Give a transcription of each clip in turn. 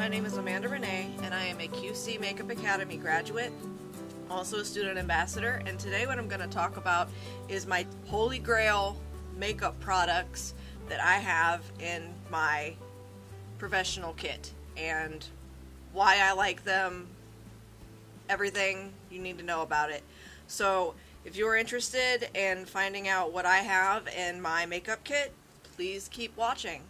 my name is Amanda Rene, and I am a QC Makeup Academy graduate, also a student ambassador, and today what I'm going to talk about is my holy grail makeup products that I have in my professional kit, and why I like them, everything you need to know about it. So if you're interested in finding out what I have in my makeup kit, please keep watching.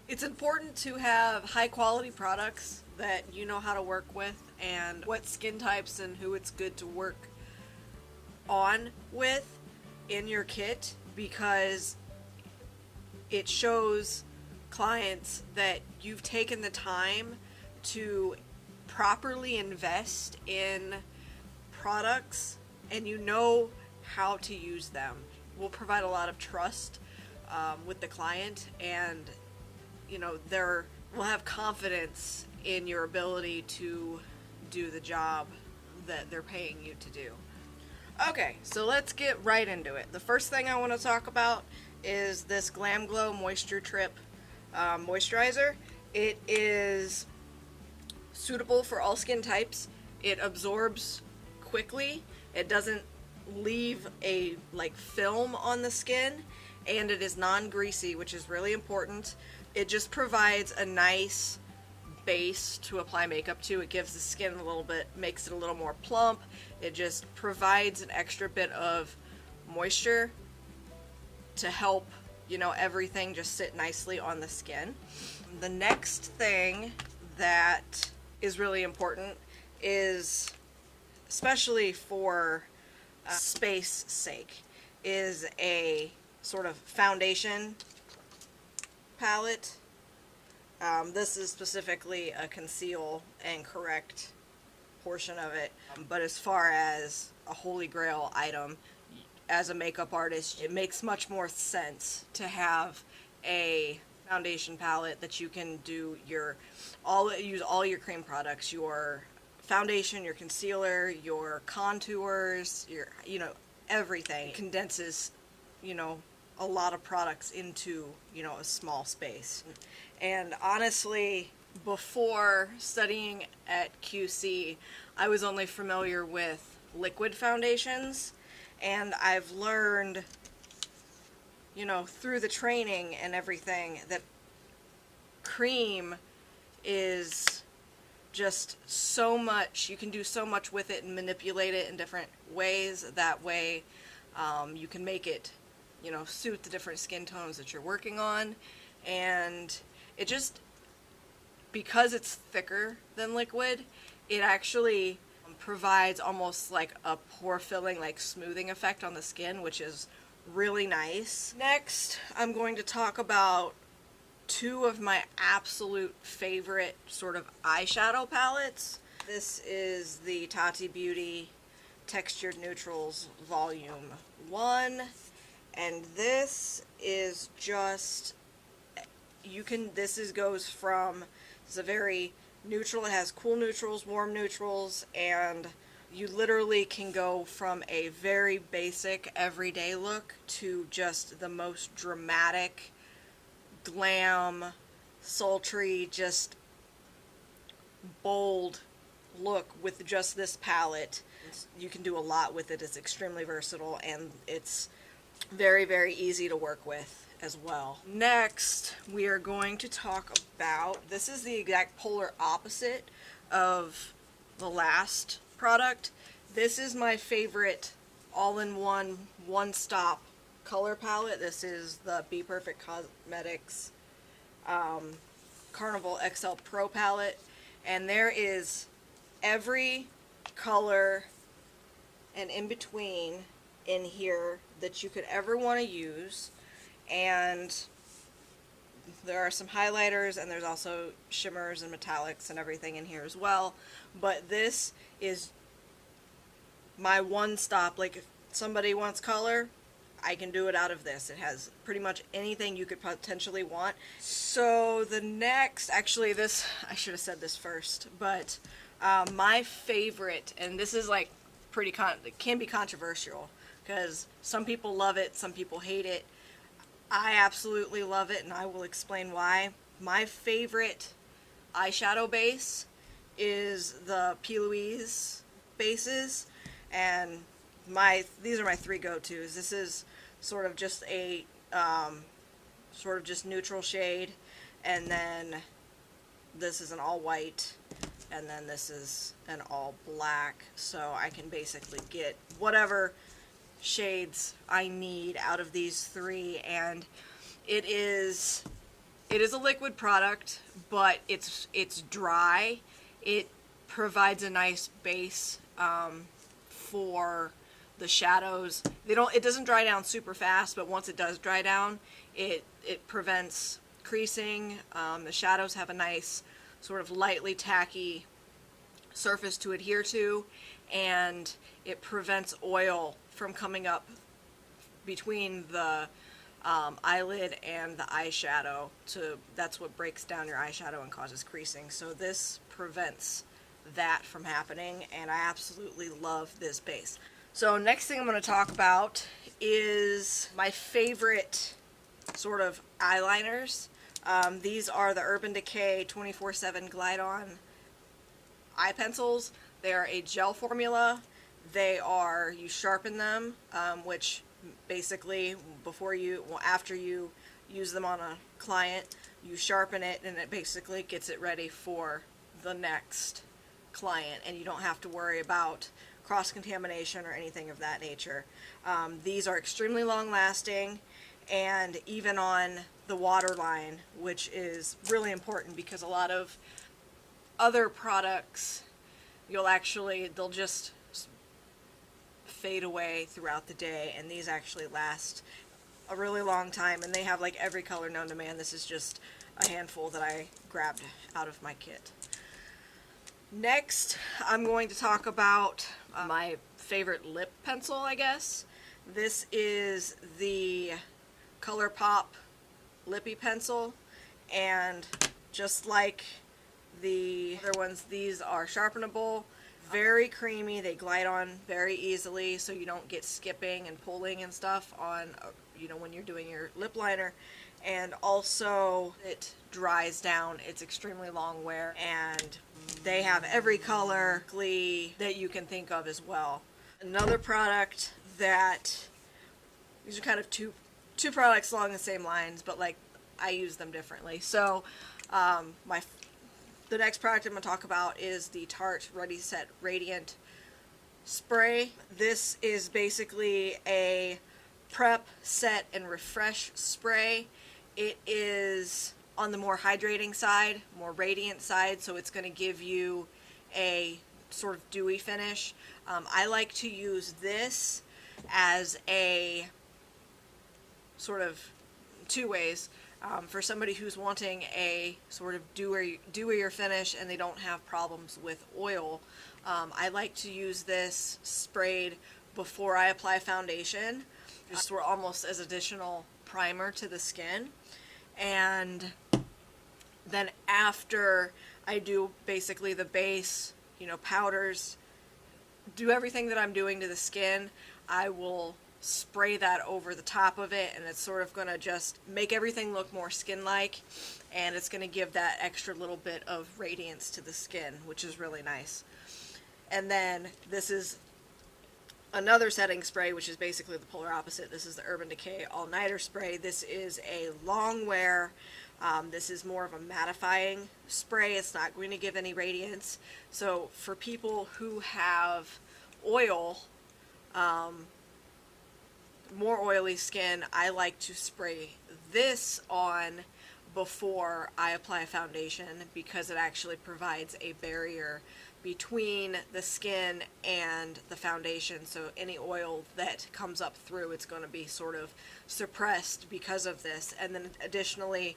It's important to have high quality products that you know how to work with and what skin types and who it's good to work on with in your kit, because it shows clients that you've taken the time to properly invest in products and you know how to use them. Will provide a lot of trust with the client, and you know, will have confidence in your ability to do the job that they're paying you to do. Okay, so let's get right into it. The first thing I want to talk about is this Glamglow-Moisture Moisturizer. It is suitable for all skin types. It absorbs quickly. It doesn't leave a film on the skin, and it is non-greasy, which is really important. It just provides a nice base to apply makeup to. It gives the skin a little bit, makes it a little more plump. It just provides an extra bit of moisture to help, you know, everything just sit nicely on the skin. The next thing that is really important is, especially for space sake, is a sort of foundation palette. This is specifically a conceal and correct portion of it, but as far as a holy grail item, as a makeup artist, it makes much more sense to have a foundation palette that you can do use all your cream products, your foundation, your concealer, your contours, everything. It condenses, a lot of products into, a small space. And honestly, before studying at QC, I was only familiar with liquid foundations, and I've learned, through the training and everything, that cream is just so much. You can do so much with it and manipulate it in different ways. That way you can make it suit the different skin tones that you're working on, and it just, because it's thicker than liquid, it actually provides almost like a pore filling, smoothing effect on the skin, which is really nice. Next, I'm going to talk about two of my absolute favorite sort of eyeshadow palettes. This is the Tati Beauty Textured Neutrals Volume 1. And this is just, goes from, it's a very neutral, it has cool neutrals, warm neutrals, and you literally can go from a very basic everyday look to just the most dramatic, glam, sultry, just bold look with just this palette. You can do a lot with it. It's extremely versatile, and it's very, very easy to work with as well. Next, we are going to talk about, this is the exact polar opposite of the last product. This is my favorite all-in-one, one-stop color palette. This is the BPerfect Cosmetics Carnival XL Pro palette, and there is every color and in between in here that you could ever want to use, and there are some highlighters, and there's also shimmers and metallics and everything in here as well. But this is my one-stop. If somebody wants color, I can do it out of this. It has pretty much anything you could potentially want. So the next, actually this, I should have said this first, but my favorite, and this is it can be controversial, because some people love it, some people hate it. I absolutely love it, and I will explain why. My favorite eyeshadow base is the P. Louise bases, and these are my three go-tos. This is sort of just a sort of just neutral shade, and then this is an all white, and then this is an all black, so I can basically get whatever shades I need out of these three. And it is a liquid product, but it's dry. It provides a nice base for the shadows. It doesn't dry down super fast, but once it does dry down, it prevents creasing. The shadows have a nice sort of lightly tacky surface to adhere to, and it prevents oil from coming up between the eyelid and the eyeshadow. That's what breaks down your eyeshadow and causes creasing. So this prevents that from happening, and I absolutely love this base. So next thing I'm going to talk about is my favorite sort of eyeliners. These are the Urban Decay 24/7 Glide On eye pencils. They are a gel formula. You sharpen them, which basically after you use them on a client, you sharpen it, and it basically gets it ready for the next client, and you don't have to worry about cross-contamination or anything of that nature. These are extremely long-lasting, and even on the waterline, which is really important because a lot of other products, they'll just fade away throughout the day, and these actually last a really long time, and they have like every color known to man. This is just a handful that I grabbed out of my kit. Next, I'm going to talk about my favorite lip pencil, I guess. This is the ColourPop-Lippie Pencil, and just like the other ones, these are sharpenable, very creamy, they glide on very easily, so you don't get skipping and pulling and stuff on, when you're doing your lip liner. And also, it dries down. It's extremely long wear, and they have every color that you can think of as well. Another product these are kind of two products along the same lines, but like I use them differently. So the next product I'm going to talk about is the Tarte-Ready Set Radiant Spray. This is basically a prep, set, and refresh spray. It is on the more hydrating side, more radiant side, so it's going to give you a sort of dewy finish. I like to use this as a sort of two ways. For somebody who's wanting a sort of dewier finish and they don't have problems with oil, I like to use this sprayed before I apply foundation, just almost as additional primer to the skin. And then after I do basically the base, powders, do everything that I'm doing to the skin, I will spray that over the top of it, and it's sort of going to just make everything look more skin-like, and it's going to give that extra little bit of radiance to the skin, which is really nice. And then this is another setting spray, which is basically the polar opposite. This is the Urban Decay All Nighter Spray. This is a long wear. This is more of a mattifying spray. It's not going to give any radiance. So for people who have oil, more oily skin, I like to spray this on before I apply foundation, because it actually provides a barrier between the skin and the foundation, so any oil that comes up through, it's going to be sort of suppressed because of this. And then additionally,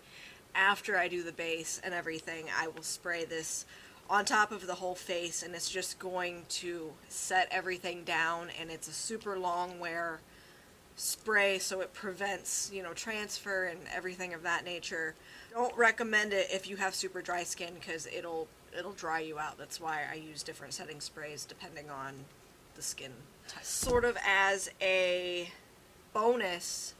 after I do the base and everything, I will spray this on top of the whole face, and it's just going to set everything down, and it's a super long wear spray, so it prevents, transfer and everything of that nature. Don't recommend it if you have super dry skin, because it'll dry you out. That's why I use different setting sprays depending on the skin type. Sort of as a bonus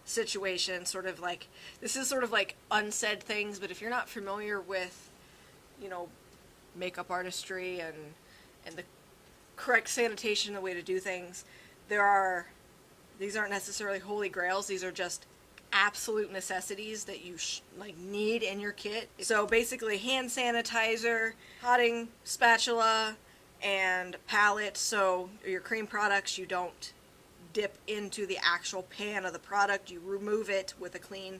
situation, this is sort of like unsaid things, but if you're not familiar with you know, makeup artistry and the correct sanitation, the way to do things, these aren't necessarily holy grails. These are just absolute necessities that you need in your kit. So basically, hand sanitizer, potting spatula, and palette. So your cream products, you don't dip into the actual pan of the product. You remove it with a clean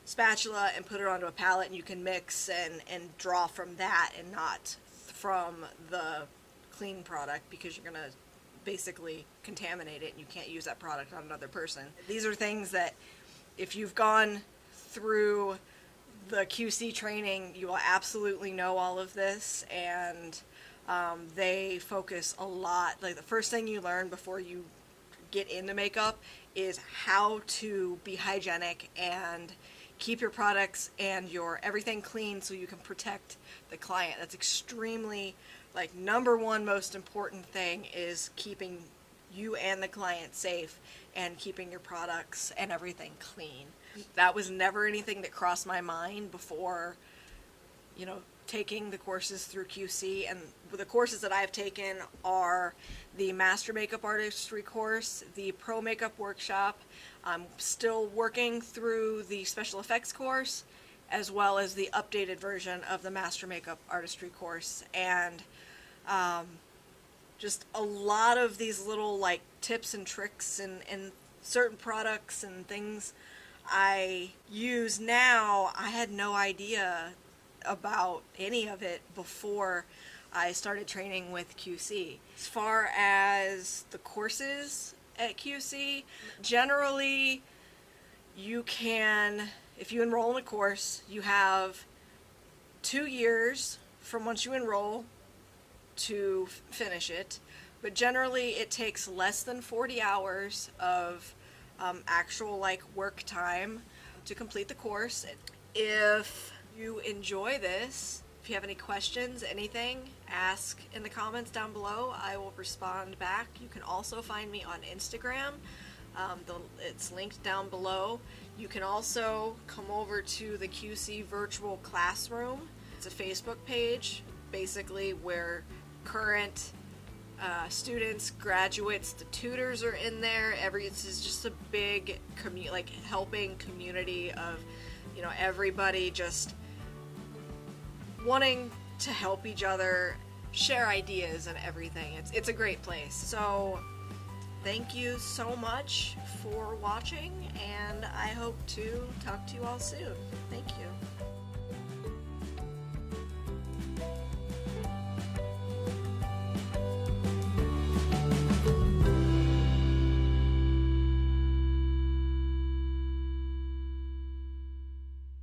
spatula and put it onto a palette, and you can mix and draw from that and not from the clean product, because you're going to basically contaminate it and you can't use that product on another person. These are things that if you've gone through the QC training, you will absolutely know all of this, and they focus a lot. Like, the first thing you learn before you get into makeup is how to be hygienic and keep your products and your everything clean so you can protect the client. That's extremely, like, number one most important thing is keeping you and the client safe and keeping your products and everything clean. That was never anything that crossed my mind before, you know, taking the courses through QC. And the courses that I've taken are the Master Makeup Artistry course, the Pro Makeup Workshop. I'm still working through the Special Effects course, as well as the updated version of the Master Makeup Artistry course. And just a lot of these little, like, tips and tricks and certain products and things I use now, I had no idea about any of it before I started training with QC. As far as the courses at QC, generally you can, if you enroll in a course, you have 2 years from once you enroll to finish it, but generally it takes less than 40 hours of actual, like, work time to complete the course. If you enjoy this, if you have any questions, anything, ask in the comments down below. I will respond back. You can also find me on Instagram. It's linked down below. You can also come over to the QC Virtual Classroom. It's a Facebook page, basically, where current students, graduates, the tutors are in there. This is just a big helping community of, you know, everybody just wanting to help each other, share ideas and everything. It's a great place. So thank you so much for watching, and I hope to talk to you all soon. Thank you.